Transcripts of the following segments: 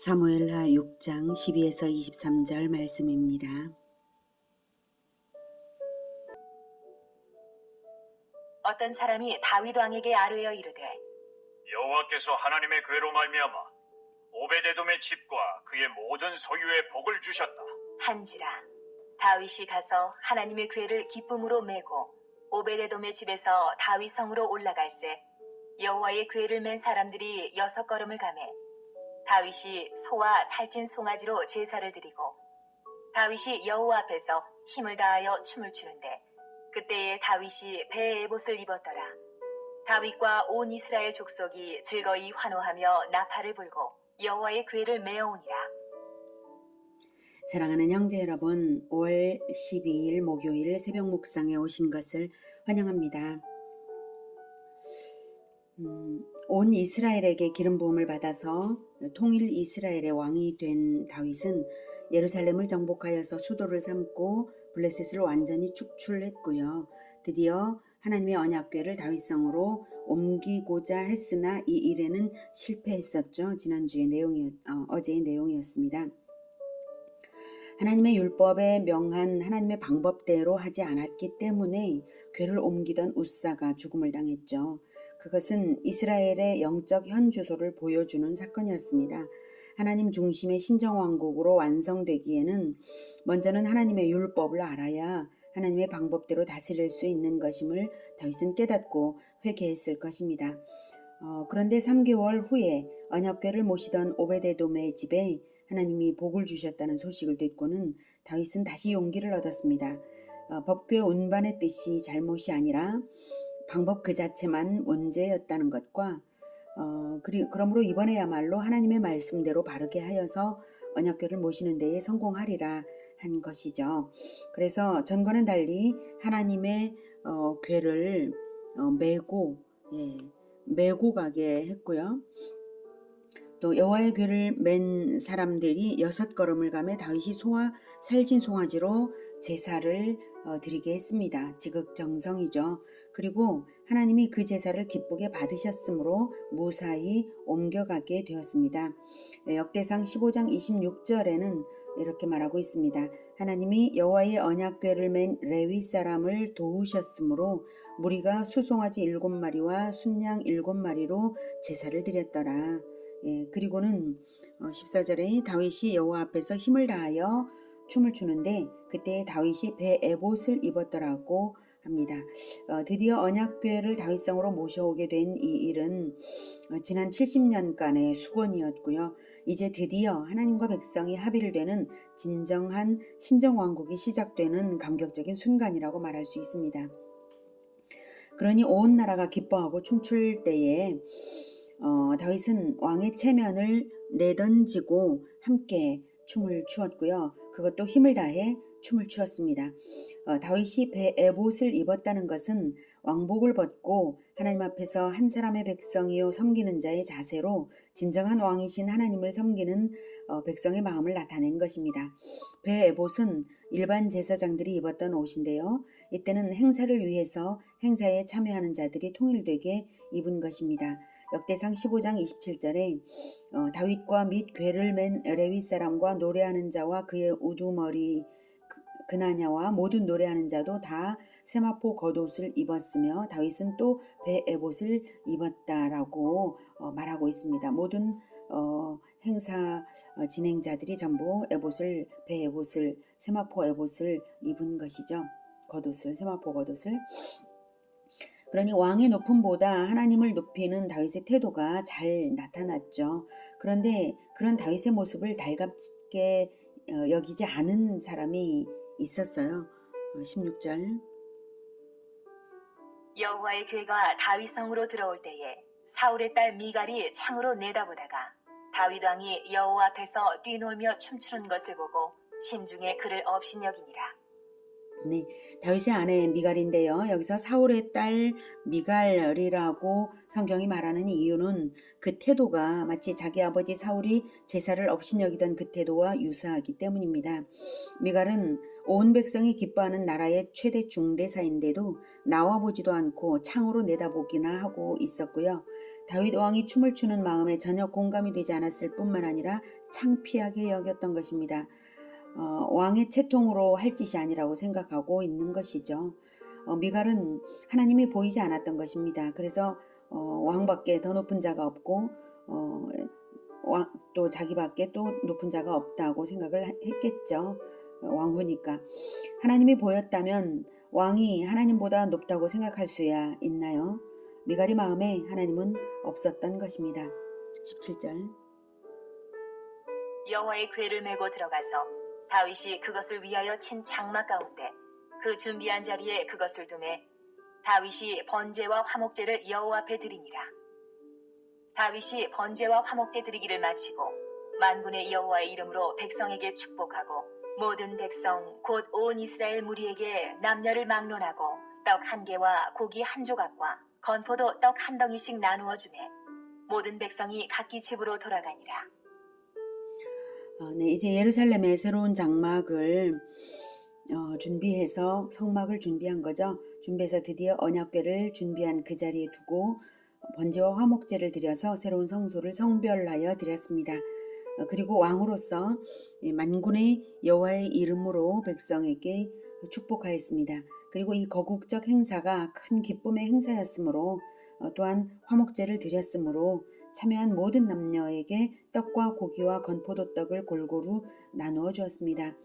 사무엘하 6장 12에서 23절 말씀입니다. 어떤 사람이 다윗 왕에게 아뢰어 이르되 여호와께서 하나님의 괴로 말미암아 오베데돔의 집과 그의 모든 소유에 복을 주셨다. 한지라 다윗이 가서 하나님의 궤를 기쁨으로 메고 오베데돔의 집에서 다윗 성으로 올라갈새 여호와의 궤를 맨 사람들이 6걸음을 가매 다윗이 소와 살찐 송아지로 제사를 드리고 다윗이 여호와 앞에서 힘을 다하여 춤을 추는데 그때에 다윗이 배에 에봇을 입었더라. 다윗과 온 이스라엘 족속이 즐거이 환호하며 나팔을 불고 여호와의 궤를 메어오니라. 사랑하는 형제 여러분, 5월 12일 목요일 새벽 묵상에 오신 것을 환영합니다. 온 이스라엘에게 기름 부음을 받아서 통일 이스라엘의 왕이 된 다윗은 예루살렘을 정복하여서 수도를 삼고 블레셋을 완전히 축출했고요. 드디어 하나님의 언약궤를 다윗성으로 옮기고자 했으나 이 일에는 실패했었죠. 지난주의 어제의 내용이었습니다. 하나님의 율법에 명한 하나님의 방법대로 하지 않았기 때문에 궤를 옮기던 웃사가 죽음을 당했죠. 그것은 이스라엘의 영적 현주소를 보여주는 사건이었습니다. 하나님 중심의 신정왕국으로 완성되기에는 먼저는 하나님의 율법을 알아야 하나님의 방법대로 다스릴 수 있는 것임을 다윗은 깨닫고 회개했을 것입니다. 그런데 3개월 후에 언약궤를 모시던 오베데돔의 집에 하나님이 복을 주셨다는 소식을 듣고는 다윗은 다시 용기를 얻었습니다. 법궤 운반의 뜻이 잘못이 아니라 방법 그 자체만 문제였다는 것과 그러므로 이번에야말로 하나님의 말씀대로 바르게 하여서 언약궤를 모시는 데에 성공하리라 한 것이죠. 그래서 전과는 달리 하나님의 궤를 메고 가게 했고요. 또 여호와의 궤를 맨 사람들이 6걸음을 가며 다윗이 소와 살찐 송아지로 제사를 드리게 했습니다. 지극정성이죠. 그리고 하나님이 그 제사를 기쁘게 받으셨으므로 무사히 옮겨가게 되었습니다. 역대상 15장 26절에는 이렇게 말하고 있습니다. 하나님이 여호와의 언약궤를 맨 레위 사람을 도우셨으므로 무리가 수송아지 7마리와 순양 7마리로 제사를 드렸더라. 그리고는 14절에 다윗이 여호와 앞에서 힘을 다하여 춤을 추는데 그때 다윗이 배 에봇을 입었더라고 합니다. 드디어 언약궤를 다윗성으로 모셔오게 된 이 일은 지난 70년간의 수건이었고요. 이제 드디어 하나님과 백성이 합의를 되는 진정한 신정왕국이 시작되는 감격적인 순간이라고 말할 수 있습니다. 그러니 온 나라가 기뻐하고 춤출 때에 다윗은 왕의 체면을 내던지고 함께 춤을 추었고요. 그것도 힘을 다해 춤을 추었습니다. 다윗이 배 에봇을 입었다는 것은 왕복을 벗고 하나님 앞에서 한 사람의 백성이요 섬기는 자의 자세로 진정한 왕이신 하나님을 섬기는 백성의 마음을 나타낸 것입니다. 배 에봇은 일반 제사장들이 입었던 옷인데요. 이때는 행사를 위해서 행사에 참여하는 자들이 통일되게 입은 것입니다. 역대상 15장 27절에 다윗과 및 궤를 맨 레위 사람과 노래하는 자와 그의 우두머리 그나냐와 모든 노래하는 자도 다 세마포 겉옷을 입었으며 다윗은 또 배 에봇을 입었다라고 말하고 있습니다. 모든 행사 진행자들이 전부 배 에봇을 세마포 에봇을 입은 것이죠. 세마포 겉옷을. 그러니 왕의 높음보다 하나님을 높이는 다윗의 태도가 잘 나타났죠. 그런데 그런 다윗의 모습을 달갑게 여기지 않은 사람이 있었어요. 16절 여호와의 궤가 다윗 성으로 들어올 때에 사울의 딸 미갈이 창으로 내다보다가 다윗 왕이 여호와 앞에서 뛰놀며 춤추는 것을 보고 심중에 그를 업신여기니라. 네, 다윗의 아내 미갈인데요. 여기서 사울의 딸 미갈이라고 성경이 말하는 이유는 그 태도가 마치 자기 아버지 사울이 제사를 업신여기던 그 태도와 유사하기 때문입니다. 미갈은 온 백성이 기뻐하는 나라의 최대 중대사인데도 나와보지도 않고 창으로 내다보기나 하고 있었고요. 다윗 왕이 춤을 추는 마음에 전혀 공감이 되지 않았을 뿐만 아니라 창피하게 여겼던 것입니다. 왕의 채통으로 할 짓이 아니라고 생각하고 있는 것이죠. 미갈은 하나님이 보이지 않았던 것입니다. 그래서 왕밖에 더 높은 자가 없고 또 자기밖에 또 높은 자가 없다고 생각을 했겠죠. 왕후니까. 하나님이 보였다면 왕이 하나님보다 높다고 생각할 수야 있나요? 미갈의 마음에 하나님은 없었던 것입니다. 17절. 여호와의 궤를 메고 들어가서 다윗이 그것을 위하여 친 장막 가운데 그 준비한 자리에 그것을 두매 다윗이 번제와 화목제를 여호와 앞에 드리니라. 다윗이 번제와 화목제 드리기를 마치고 만군의 여호와의 이름으로 백성에게 축복하고 모든 백성 곧 온 이스라엘 무리에게 남녀를 막론하고 떡 한 개와 고기 한 조각과 건포도 떡 한 덩이씩 나누어 주매 모든 백성이 각기 집으로 돌아가니라. 네, 이제 예루살렘의 새로운 장막을 준비해서 성막을 준비한 거죠. 준비해서 드디어 언약궤를 준비한 그 자리에 두고 번제와 화목제를 드려서 새로운 성소를 성별하여 드렸습니다. 그리고 왕으로서 만군의 여호와의 이름으로 백성에게 축복하였습니다. 그리고 이 거국적 행사가 큰 기쁨의 행사였으므로 또한 화목제를 드렸으므로 참여한 모든 남녀에게 떡과 고기와 건포도떡을 골고루 나누어 주었습니다.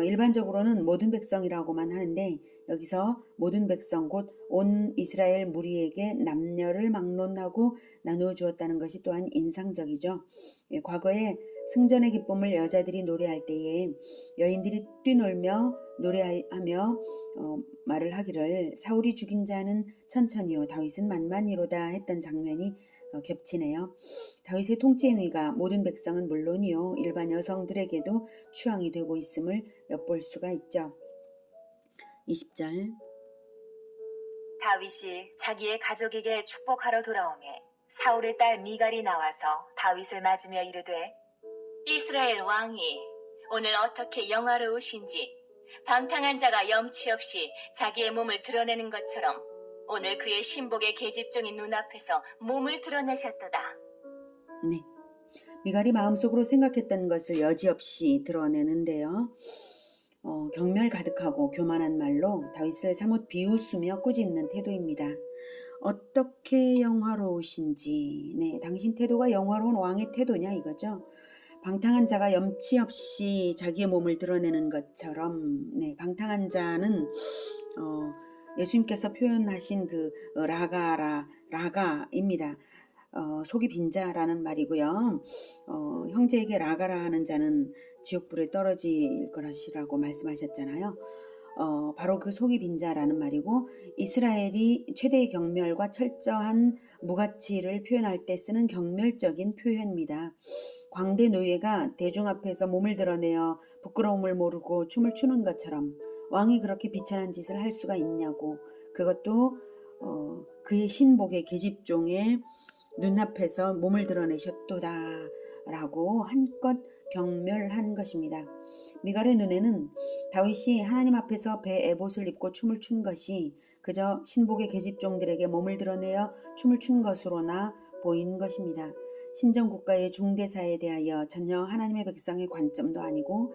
일반적으로는 모든 백성이라고만 하는데 여기서 모든 백성 곧 온 이스라엘 무리에게 남녀를 막론하고 나누어 주었다는 것이 또한 인상적이죠. 과거에 승전의 기쁨을 여자들이 노래할 때에 여인들이 뛰놀며 노래하며 말을 하기를 사울이 죽인 자는 천천히요 다윗은 만만히로다 했던 장면이 겹치네요. 다윗의 통치 행위가 모든 백성은 물론이요 일반 여성들에게도 추앙이 되고 있음을 엿볼 수가 있죠. 20절. 다윗이 자기의 가족에게 축복하러 돌아오매 사울의 딸 미갈이 나와서 다윗을 맞으며 이르되 이스라엘 왕이 오늘 어떻게 영화로우신지 방탕한 자가 염치 없이 자기의 몸을 드러내는 것처럼 오늘 그의 신복의 계집종인 눈앞에서 몸을 드러내셨도다. 네, 미갈이 마음속으로 생각했던 것을 여지없이 드러내는데요. 경멸 가득하고 교만한 말로 다윗을 사뭇 비웃으며 꾸짖는 태도입니다. 어떻게 영화로우신지, 네, 당신 태도가 영화로운 왕의 태도냐 이거죠. 방탕한 자가 염치 없이 자기의 몸을 드러내는 것처럼, 네, 방탕한 자는 예수님께서 표현하신 그 라가입니다. 속이 빈 자라는 말이고요. 형제에게 라가라 하는 자는 지옥불에 떨어질 것이라고 말씀하셨잖아요. 바로 그 속이 빈 자라는 말이고 이스라엘이 최대의 경멸과 철저한 무가치를 표현할 때 쓰는 경멸적인 표현입니다. 광대 노예가 대중 앞에서 몸을 드러내어 부끄러움을 모르고 춤을 추는 것처럼 왕이 그렇게 비천한 짓을 할 수가 있냐고, 그것도 그의 신복의 계집종의 눈앞에서 몸을 드러내셨도다 라고 한껏 경멸한 것입니다. 미갈의 눈에는 다윗이 하나님 앞에서 배 에봇을 입고 춤을 춘 것이 그저 신복의 계집종들에게 몸을 드러내어 춤을 춘 것으로나 보인 것입니다. 신정국가의 중대사에 대하여 전혀 하나님의 백성의 관점도 아니고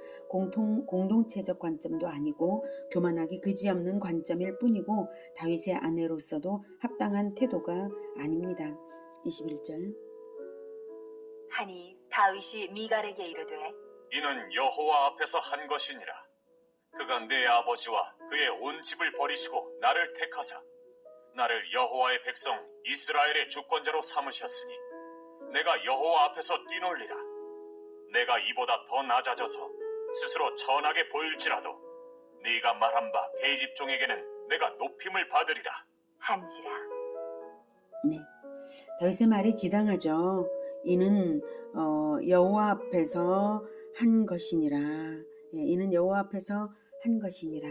공동체적 관점도 아니고 교만하기 그지없는 관점일 뿐이고 다윗의 아내로서도 합당한 태도가 아닙니다. 21절. 하니 다윗이 미갈에게 이르되 이는 여호와 앞에서 한 것이니라. 그가 내 아버지와 그의 온 집을 버리시고 나를 택하사 나를 여호와의 백성 이스라엘의 주권자로 삼으셨으니 내가 여호와 앞에서 뛰놀리라. 내가 이보다 더 낮아져서 스스로 천하게 보일지라도 네가 말한 바 계집종에게는 내가 높임을 받으리라 한지라. 네, 다윗의 말이 지당하죠. 이는 여호와 앞에서 한 것이니라. 예, 이는 여호와 앞에서 한 것이니라.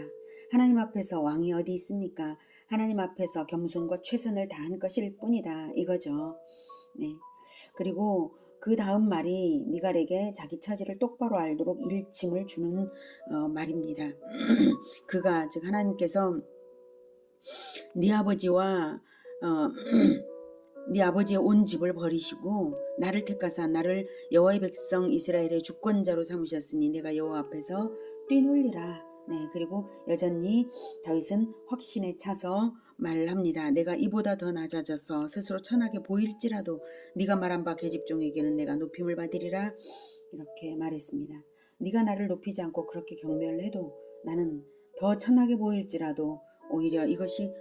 하나님 앞에서 왕이 어디 있습니까? 하나님 앞에서 겸손과 최선을 다한 것일 뿐이다 이거죠. 네. 그리고 그 다음 말이 미갈에게 자기 처지를 똑바로 알도록 일침을 주는 말입니다. 그가 즉 하나님께서 네 아버지와 네 아버지의 온 집을 버리시고 나를 택하사 나를 여호와의 백성 이스라엘의 주권자로 삼으셨으니 내가 여호와 앞에서 뛰놀리라. 네, 그리고 여전히 다윗은 확신에 차서 말합니다. 내가 이보다 더 낮아져서 스스로 천하게 보일지라도 네가 말한 바 계집종에게는 내가 높임을 받으리라. 이렇게 말했습니다. 네가 나를 높이지 않고 그렇게 경배를 해도 나는 더 천하게 보일지라도 오히려 이것이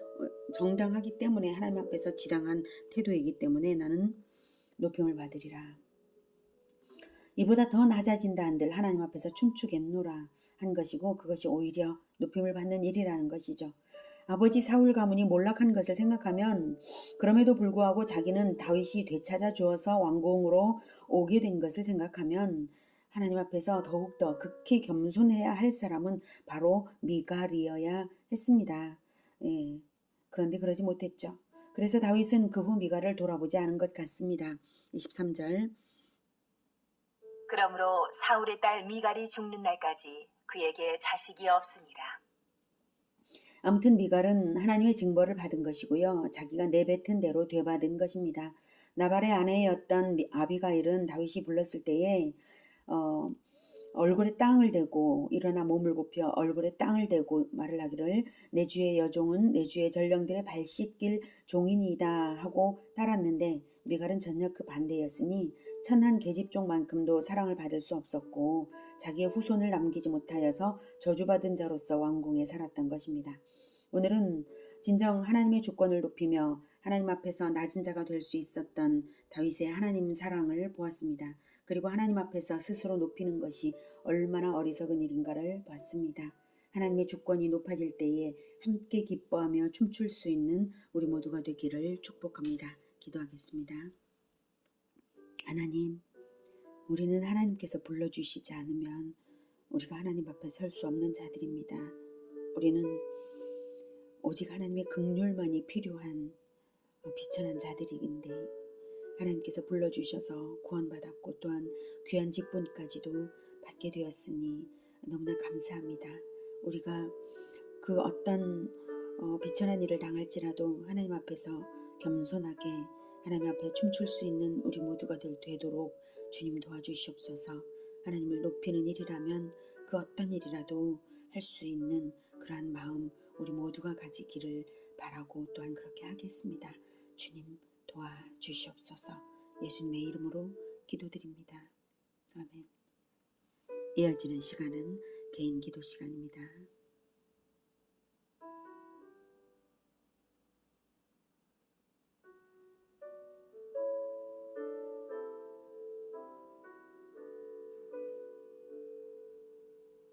정당하기 때문에 하나님 앞에서 지당한 태도이기 때문에 나는 높임을 받으리라. 이보다 더 낮아진다 한들 하나님 앞에서 춤추겠노라 한 것이고 그것이 오히려 높임을 받는 일이라는 것이죠. 아버지 사울 가문이 몰락한 것을 생각하면 그럼에도 불구하고 자기는 다윗이 되찾아 주어서 왕궁으로 오게 된 것을 생각하면 하나님 앞에서 더욱더 극히 겸손해야 할 사람은 바로 미갈이어야 했습니다. 예. 그런데 그러지 못했죠. 그래서 다윗은 그 후 미갈을 돌아보지 않은 것 같습니다. 23절. 그러므로 사울의 딸 미갈이 죽는 날까지 그에게 자식이 없으니라. 아무튼 미갈은 하나님의 징벌을 받은 것이고요. 자기가 내뱉은 대로 되받은 것입니다. 나발의 아내였던 아비가일은 다윗이 불렀을 때에 얼굴에 땅을 대고 일어나 몸을 굽혀 얼굴에 땅을 대고 말을 하기를 내 주의 여종은 내 주의 전령들의 발 씻길 종이니이다 하고 따랐는데 미갈은 전혀 그 반대였으니 천한 계집종만큼도 사랑을 받을 수 없었고 자기의 후손을 남기지 못하여서 저주받은 자로서 왕궁에 살았던 것입니다. 오늘은 진정 하나님의 주권을 높이며 하나님 앞에서 낮은 자가 될 수 있었던 다윗의 하나님 사랑을 보았습니다. 그리고 하나님 앞에서 스스로 높이는 것이 얼마나 어리석은 일인가를 봤습니다. 하나님의 주권이 높아질 때에 함께 기뻐하며 춤출 수 있는 우리 모두가 되기를 축복합니다. 기도하겠습니다. 하나님, 우리는 하나님께서 불러주시지 않으면 우리가 하나님 앞에 설 수 없는 자들입니다. 우리는 오직 하나님의 긍휼만이 필요한 비천한 자들인데 하나님께서 불러주셔서 구원받았고 또한 귀한 직분까지도 받게 되었으니 너무나 감사합니다. 우리가 그 어떤 비천한 일을 당할지라도 하나님 앞에서 겸손하게 하나님 앞에 춤출 수 있는 우리 모두가 되도록 주님 도와주시옵소서. 하나님을 높이는 일이라면 그 어떤 일이라도 할 수 있는 그러한 마음 우리 모두가 가지기를 바라고 또한 그렇게 하겠습니다. 주님 도와주시옵소서. 예수님의 이름으로 기도드립니다. 아멘. 이어지는 시간은 개인 기도 시간입니다.